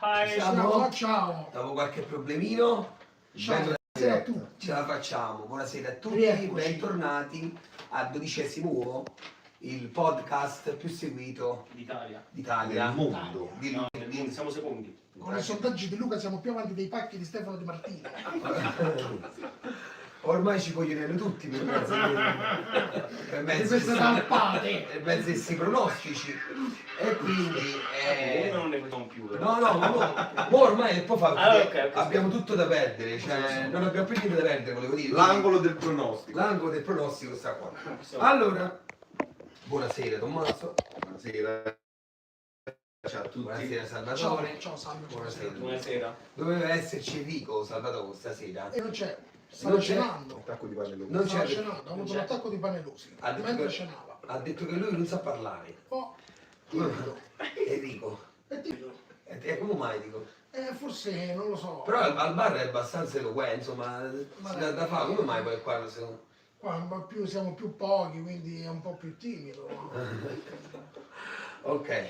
Ciao. Dopo qualche problemino, Ciao. ce la facciamo. Buonasera a tutti, bentornati al 12° uovo, il podcast più seguito d'Italia. Del mondo. Siamo secondi. Con i sondaggi di Luca siamo più avanti dei pacchi di Stefano Di Martino. Ormai ci cogliono tutti per mezzo tappate. questi pronostici e quindi non ne facciamo più. no, ormai è okay, abbiamo tutto da perdere, cioè non abbiamo più niente da perdere, volevo dire. L'angolo del pronostico sta qua. Allora, buonasera Tommaso. Buonasera. Ciao a tutti. Buonasera Salvatore. Ciao Salvo. Buonasera. Doveva esserci Enrico Salvatore stasera. E non c'è. Stava cenando. Attacco di panelosi. Non Stava c'è. cenando, ha avuto un attacco di panelosi. Mentre cenava. Ha detto che lui non sa parlare. Oh, timido. Enrico. È timido. E come mai dico? Forse non lo so. Però al bar è abbastanza eloquente, insomma, da fare, come mai poi qua secondo... Qua siamo più pochi, quindi è un po' più timido. Ok,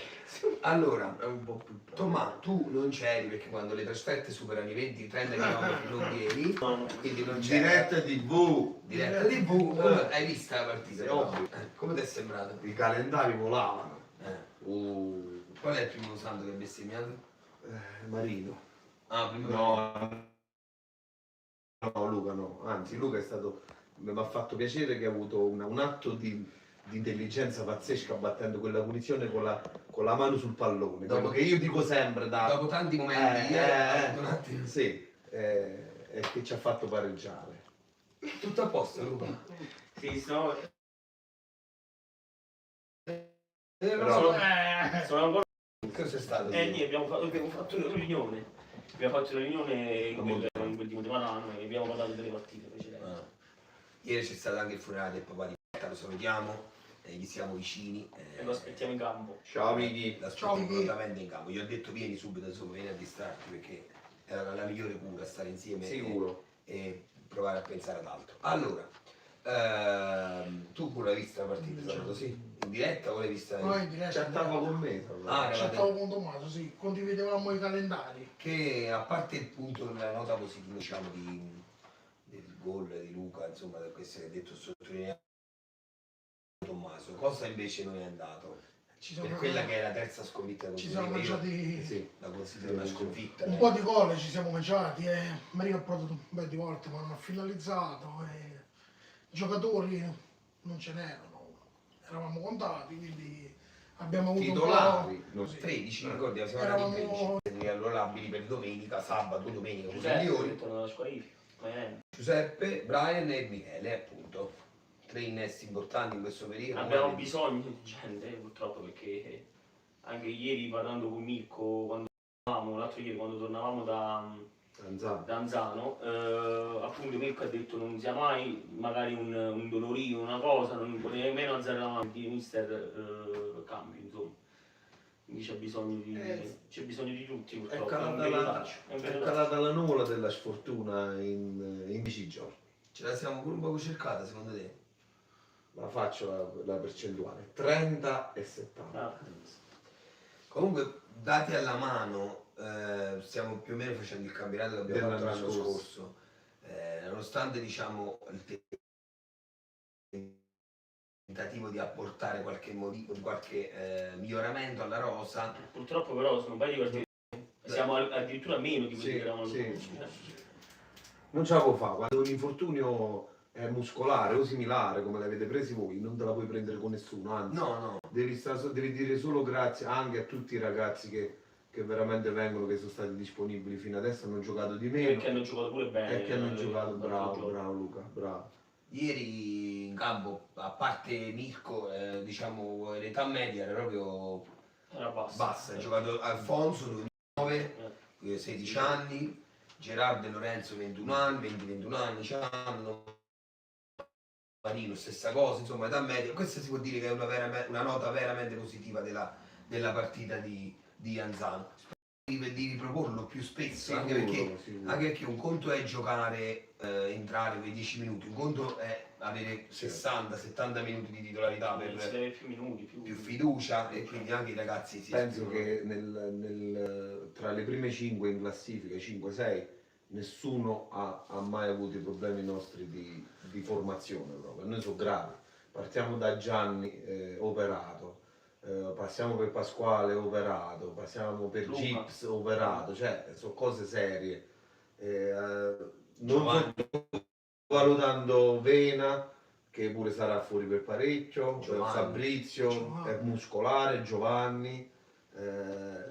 allora, è un po' più... Tomà, tu non c'eri perché quando le trasferte superano i 20-30 km non vieni, quindi non c'eri. Diretta TV. Diretta TV, hai visto la partita? Sì, ovvio. Come ti è sembrato? I calendari volavano. Qual è il primo santo che hai bestemmiato? Marino. Ah, prima No, Luca no. Anzi, Luca è stato... Mi ha fatto piacere che ha avuto un atto di intelligenza pazzesca battendo quella punizione con la mano sul pallone. Dopo che io dico sempre dopo tanti momenti, sì, che ci ha fatto pareggiare. Tutto a posto, Luca? Sì, sono ancora... Cosa è stato? Niente, abbiamo fatto una riunione. Abbiamo fatto una riunione in quel di Montemarano e abbiamo parlato delle partite precedenti. Ieri c'è stato anche il funerale del papà di Berta, lo salutiamo, gli siamo vicini. E lo aspettiamo in campo. Ciao amici. L'aspettiamo assolutamente in campo. Gli ho detto vieni subito, insomma, vieni a distrarti perché era la migliore cura stare insieme. Sicuro. E provare a pensare ad altro. Allora, tu pure hai visto la partita sabato, sì? In diretta o l'hai vista? No, in diretta. Chattava con me. Chattavo con Tommaso, sì. Condividevamo i calendari. Che a parte il punto della nota positiva, diciamo, del gol di Luca, insomma, da questo che ha detto sottolineato Tommaso, cosa invece non è andato? Per quella che è la terza sconfitta ci siamo mangiati, sì, la considero una sconfitta. Un po' di gol ci siamo mangiati, Marino ha provato un bel di volte ma non ha finalizzato, giocatori non ce n'erano, eravamo contati, quindi abbiamo avuto titolari, un po'... 13, ricordi, siamo arrivati 13, allorabili per domenica, sabato, domenica, Giuseppe, Brian e Michele, appunto. 3 innesti importanti in questo periodo. Abbiamo bisogno di gente purtroppo perché anche ieri parlando con Mirko, l'altro ieri quando tornavamo da Anzano, appunto Mirko ha detto non sia mai magari un dolorino, una cosa, non poteva nemmeno alzare la mano di mister cambio, insomma. Quindi c'è bisogno di tutti purtroppo. È calata la nuvola della sfortuna in 10 giorni. Ce la siamo pure un po' cercata secondo te? La faccio la percentuale 30 e 70. Comunque dati alla mano stiamo più o meno facendo il campionato che abbiamo fatto l'anno scorso, nonostante diciamo il tentativo di apportare qualche miglioramento alla rosa. Purtroppo però sono un paio di partite, siamo addirittura meno di quelli che eravamo non ce la può fare, quando un infortunio è muscolare o similare come l'avete presi voi, non te la puoi prendere con nessuno, anzi devi dire solo grazie anche a tutti i ragazzi che veramente vengono, che sono stati disponibili fino adesso, hanno giocato di meno. Perché hanno giocato pure bene. E che hanno giocato, bravo Luca, bravo. Ieri in campo, a parte Mirko, diciamo l'età media era proprio bassa. Ha giocato Alfonso 2009, 16 anni, Gerardo e Lorenzo 21 anni, 20-21 anni c'hanno, Marino stessa cosa, insomma età media. Questa si può dire che è una nota veramente positiva della partita di Anzano. di riproporlo più spesso, Sicuro, anche perché un conto è giocare, entrare quei 10 minuti, un conto è avere 60-70 minuti di titolarità per più minuti, più fiducia, e quindi anche i ragazzi si penso esprimono. che tra le prime 5 in classifica, 5-6, nessuno ha mai avuto i problemi nostri di formazione proprio. Noi sono gravi. Partiamo da Gianni, operato, passiamo per Pasquale, operato, passiamo per Luca. Gips, operato, cioè sono cose serie. Non valutando Vena, che pure sarà fuori per parecchio, Fabrizio è muscolare, Giovanni,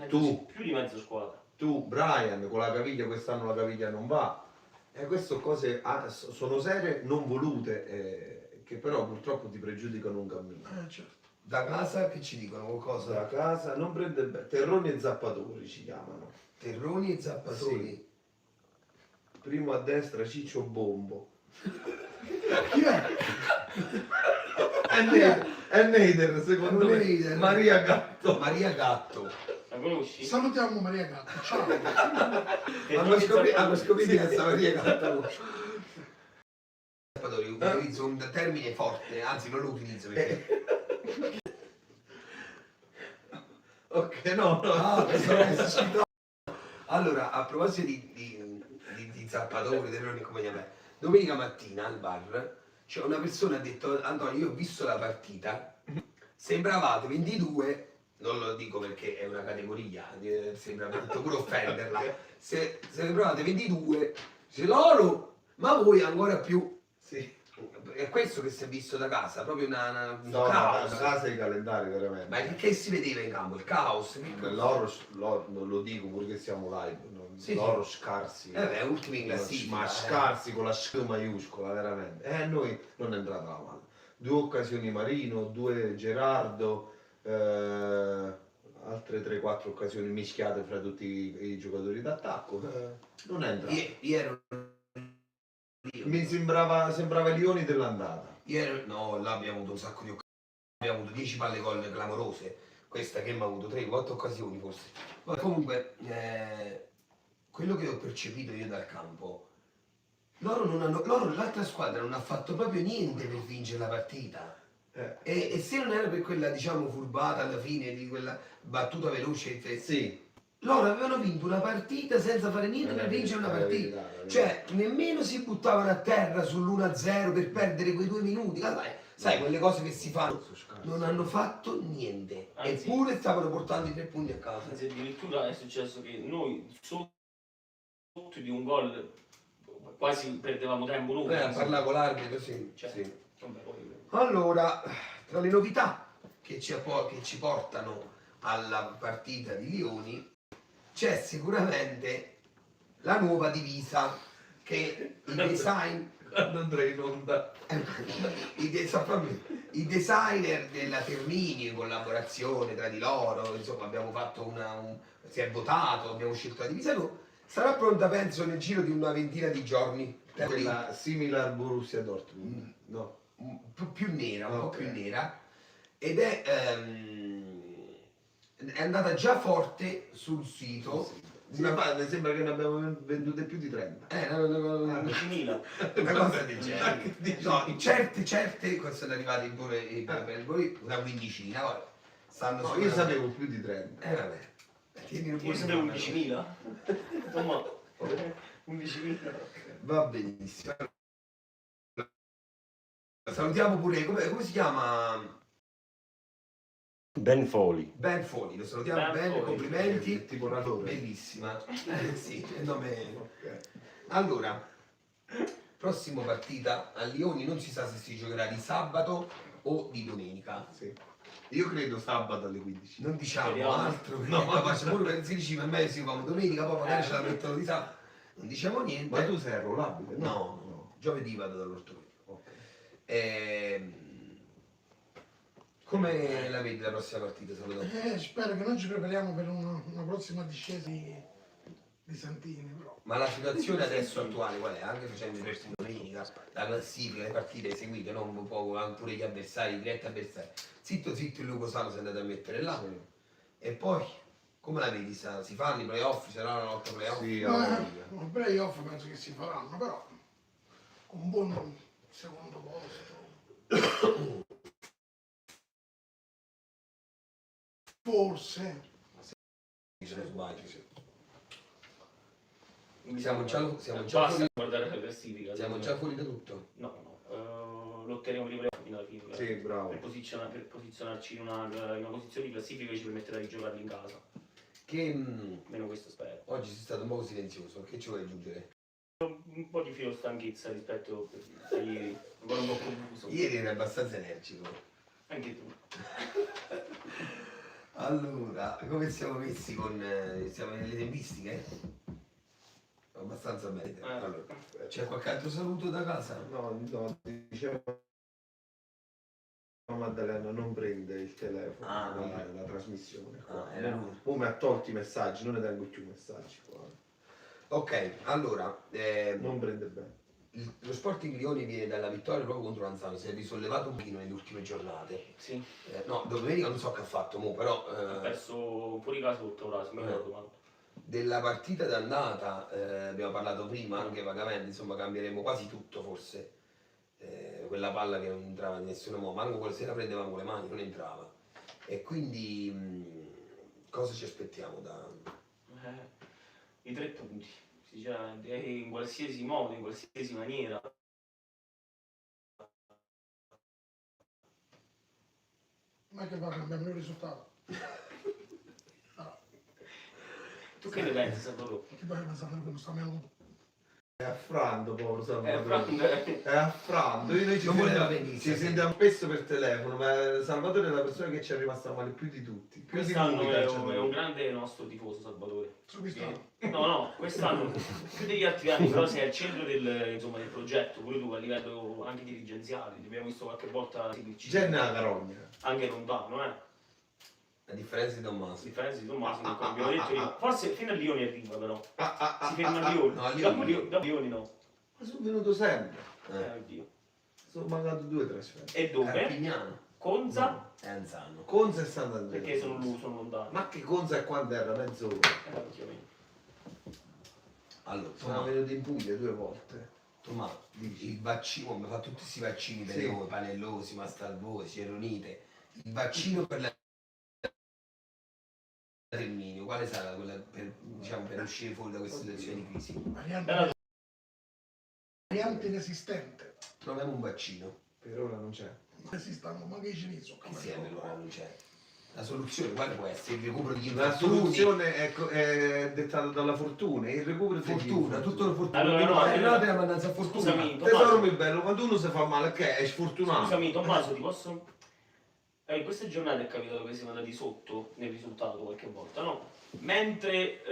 tu più di mezzo squadra. Tu, Brian, con la caviglia, quest'anno la caviglia non va. E queste cose sono serie, non volute, che però purtroppo ti pregiudicano un cammino. Certo. Da casa che ci dicono qualcosa? Da casa non prende bene. Terroni e Zappatori ci chiamano. Terroni e Zappatori. Sì. Primo a destra Ciccio Bombo. Chi è? È Neider, secondo me. Neider. Maria Gatto. Maria Gatto. La conosci? Salutiamo Maria Gatto, ciao. Hanno scoperto questa Maria Gatto. Utilizzo un termine forte, anzi non lo utilizzo perché... Ok, no. Allora, a proposito di Zappatori, Terroni e compagnia bella, domenica mattina al bar c'è una persona che ha detto: Antonio, io ho visto la partita, sembravate 22, non lo dico perché è una categoria, sembra pure offenderla, sembravate 22, dice loro, ma voi ancora più. Sì. È questo che si è visto da casa, proprio un No, caos. da casa i calendari veramente. Ma che si vedeva in campo? Il caos? Loro, lo dico pure che siamo live, Sì, loro sì. scarsi. Ultimi in classifica. Ma scarsi con la S maiuscola, veramente. Noi non è entrata la mano. 2 occasioni Marino, 2 Gerardo, altre 3-4 occasioni mischiate fra tutti i giocatori d'attacco. Non è entrato. Mi sembrava Lioni dell'andata. No, là abbiamo avuto un sacco di occasioni. Abbiamo avuto 10 palle gol clamorose. Questa che mi ha avuto 3-4 occasioni forse. Ma comunque, quello che ho percepito io dal campo, loro l'altra squadra non ha fatto proprio niente per vincere la partita. E se non era per quella, diciamo, furbata alla fine, di quella battuta veloce, Sì. loro avevano vinto una partita senza fare niente per vincere una partita. Cioè, nemmeno si buttavano a terra sull'1-0 per perdere quei 2 minuti. Sai, quelle cose che si fanno. Non hanno fatto niente. Anzi, eppure stavano portando i 3 punti a casa. Anzi, addirittura è successo che noi sotto di un gol quasi perdevamo tempo noi. Parlare con l'arbitro, sì. Cioè, Sì. Vabbè, Allora, tra le novità che ci portano alla partita di Lioni, c'è sicuramente la nuova divisa che i design andrei in onda. i designer della Termini, in collaborazione tra di loro, insomma abbiamo fatto si è votato, abbiamo scelto la divisa, sarà pronta penso nel giro di una ventina di giorni. Quella simile al Borussia Dortmund. No. Più nera, un po' Ok. più nera, ed è andata già forte sul sito. Sì, mi sembra che ne abbiamo vendute più di 30. Una 10.000. cosa del genere. No, certe sono arrivati pure una quindicina. Ora stanno No, io sapevo più di 30. Vabbè. Tienilo Io pure sapevo in mano. 11.000. Insomma, 11.000. Va benissimo. Salutiamo pure, come si chiama? Ben Foley. Ben Foley, lo salutiamo Ben bene, Foley. complimenti. Tipo Ratore. Bellissima. Sì, il nome. Allora, prossima partita a Lioni, non si sa se si giocherà di sabato o di domenica. Sì. Io credo sabato alle 15. Non diciamo Speriamo. altro, perché no, facciamo pure per 16, ma meglio si fanno domenica, poi magari ce la mettono di sabato. Non diciamo niente. Ma tu sei arruolabile? No, giovedì vado dall'ortopedico. Ok. Come la vedi la prossima partita, Salvatore? Spero che noi ci prepariamo per una prossima discesa di Santini, però. Ma la situazione adesso attuale qual è? Anche facendo i prossimi domenica, la classifica, le partite eseguite, non un po' pure gli avversari, i diretti avversari. Zitto il Luco Salo si è andato a mettere là. Sì. E poi, Come la vedi? Si fanno i playoff? Sarà una lotta playoff? Sì, I playoff penso che si faranno, però con un buon secondo posto. Forse. Se non sbaglio, sì. Siamo già fuori, guardare la classifica. siamo già fuori da tutto? No, lotteremo per i playoff fino alla fine. Sì, bravo. Per posizionarci in una posizione di classifica che ci permetterà di giocarli in casa. Meno questo spero. Oggi sei stato un po' silenzioso, che ci vuoi aggiungere? Un po' di filo stanchezza rispetto a ieri, ancora un po' confuso. Ieri eri abbastanza energico. Anche tu. Allora, come siamo messi con... siamo nelle tempistiche? Abbastanza bene. Allora, c'è qualche altro saluto da casa? No, dicevo Maddalena non prende il telefono, la trasmissione. Poi mi ha tolto i messaggi, non ne tengo più messaggi qua. Ok, allora... non prende bene. Lo Sporting Lioni viene dalla vittoria proprio contro Lanzano, si è risollevato un pochino nelle ultime giornate. Sì. No, domenica non so che ha fatto, però... ha perso fuori casa sotto ora, se mi ricordo male. Della partita d'andata abbiamo parlato prima, anche vagamente, insomma cambieremo quasi tutto forse. Quella palla che non entrava in nessuno modo, manco quella sera prendevamo con le mani, non entrava. E quindi cosa ci aspettiamo da... I 3 punti, sinceramente, in qualsiasi modo, in qualsiasi maniera. Ma che va, abbiamo il risultato. Tu che ne pensi, Salvatore? Che poi pensate che non sta meglio. È affrando, povero Salvatore. È È affrando. Noi ci sentiamo spesso per telefono, ma Salvatore è la persona che ci è rimasta male più di tutti. Quest'anno è un grande nostro tifoso, Salvatore. No, quest'anno più degli altri anni, però sei al centro del progetto, pure tu a livello anche dirigenziale. Ti abbiamo visto qualche volta Genna Carogna. Anche lontano, A differenza di Tommaso. Come abbiamo detto io. Forse fino a Lioni arriva però. Si ferma a Lioni. Dopo Lioni no. Ma sono venuto sempre. Oddio. Sono mancato 2 trasferte. E dove? Pignano. Conza? No, è Anzano. Conza e Sant'Andrea. Perché sono lontano. Ma che Conza è quando era? Mezz'ora. Allora, Sono venuto in Puglia 2 volte. Tommaso, il vaccino, mi fa tutti questi vaccini per noi, panellosi, mastalvosi, ceronite. Il vaccino per la Terminio, quale sarà quella per uscire fuori da questa situazione di crisi? Variante resistente. Troviamo un vaccino. Per ora non c'è. Non esistono, ma che i cinesi Insieme allora non c'è. La soluzione quale può essere? Il recupero degli La infortuni? soluzione è dettata dalla fortuna, il recupero degli Fortuna, tutto lo fortuna. Allora, della mannaggia fortuna. Scusami, tesoro mio bello, quando uno si fa male, che è sfortunato. Scusami, Tommaso, ti posso... in queste giornate è capitato che siamo andati sotto nel risultato qualche volta, no? Mentre...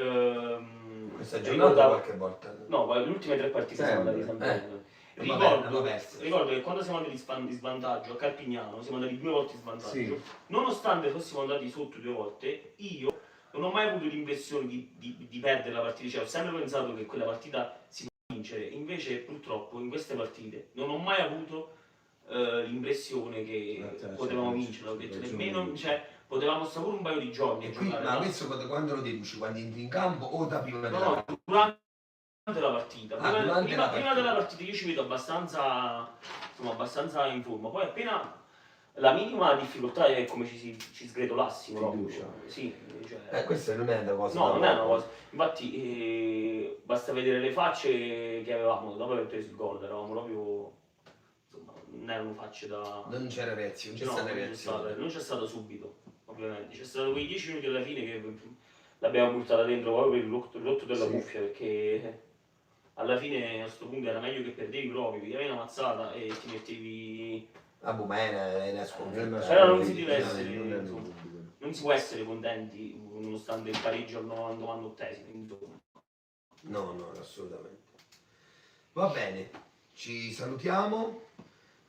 questa giornata qualche volta? No, le ultime 3 partite siamo andati sempre. Ricordo che quando siamo andati in svantaggio a Carpignano, siamo andati 2 volte in svantaggio, nonostante fossimo andati sotto 2 volte, io non ho mai avuto l'impressione di perdere la partita, cioè ho sempre pensato che quella partita si poteva vincere, invece purtroppo in queste partite non ho mai avuto l'impressione che potevamo vincere, ho detto nemmeno, potevamo stare pure un paio di giorni. E qui, ma questo quando lo deduci? Quando entri in campo o da prima della partita? Durante la partita. Prima della partita io ci vedo abbastanza in forma, poi appena la minima difficoltà è come ci sgretolassimo. Sì, questa non è una cosa. No, non è una cosa. Infatti basta vedere le facce che avevamo dopo aver preso il gol, eravamo proprio... non erano facce da... Non c'era reazione, non c'è stata subito, ovviamente. C'è stato quei 10 minuti alla fine che l'abbiamo buttata dentro proprio per il rotto della cuffia, perché alla fine a questo punto era meglio che perdevi proprio, perché avevi una mazzata e ti mettevi... ma è una sconfitta. Però non si può essere contenti nonostante il pareggio al 98esimo. No, assolutamente. Va bene, ci salutiamo.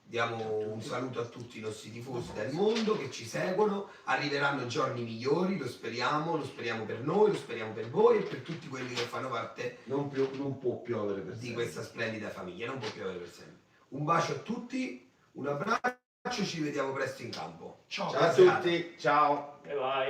Diamo un saluto a tutti i nostri tifosi del mondo che ci seguono, arriveranno giorni migliori, lo speriamo per noi, lo speriamo per voi e per tutti quelli che fanno parte non può piovere per di questa splendida famiglia, non può piovere per sempre. Un bacio a tutti, un abbraccio, ci vediamo presto in campo. Ciao a tutti, ciao! E vai.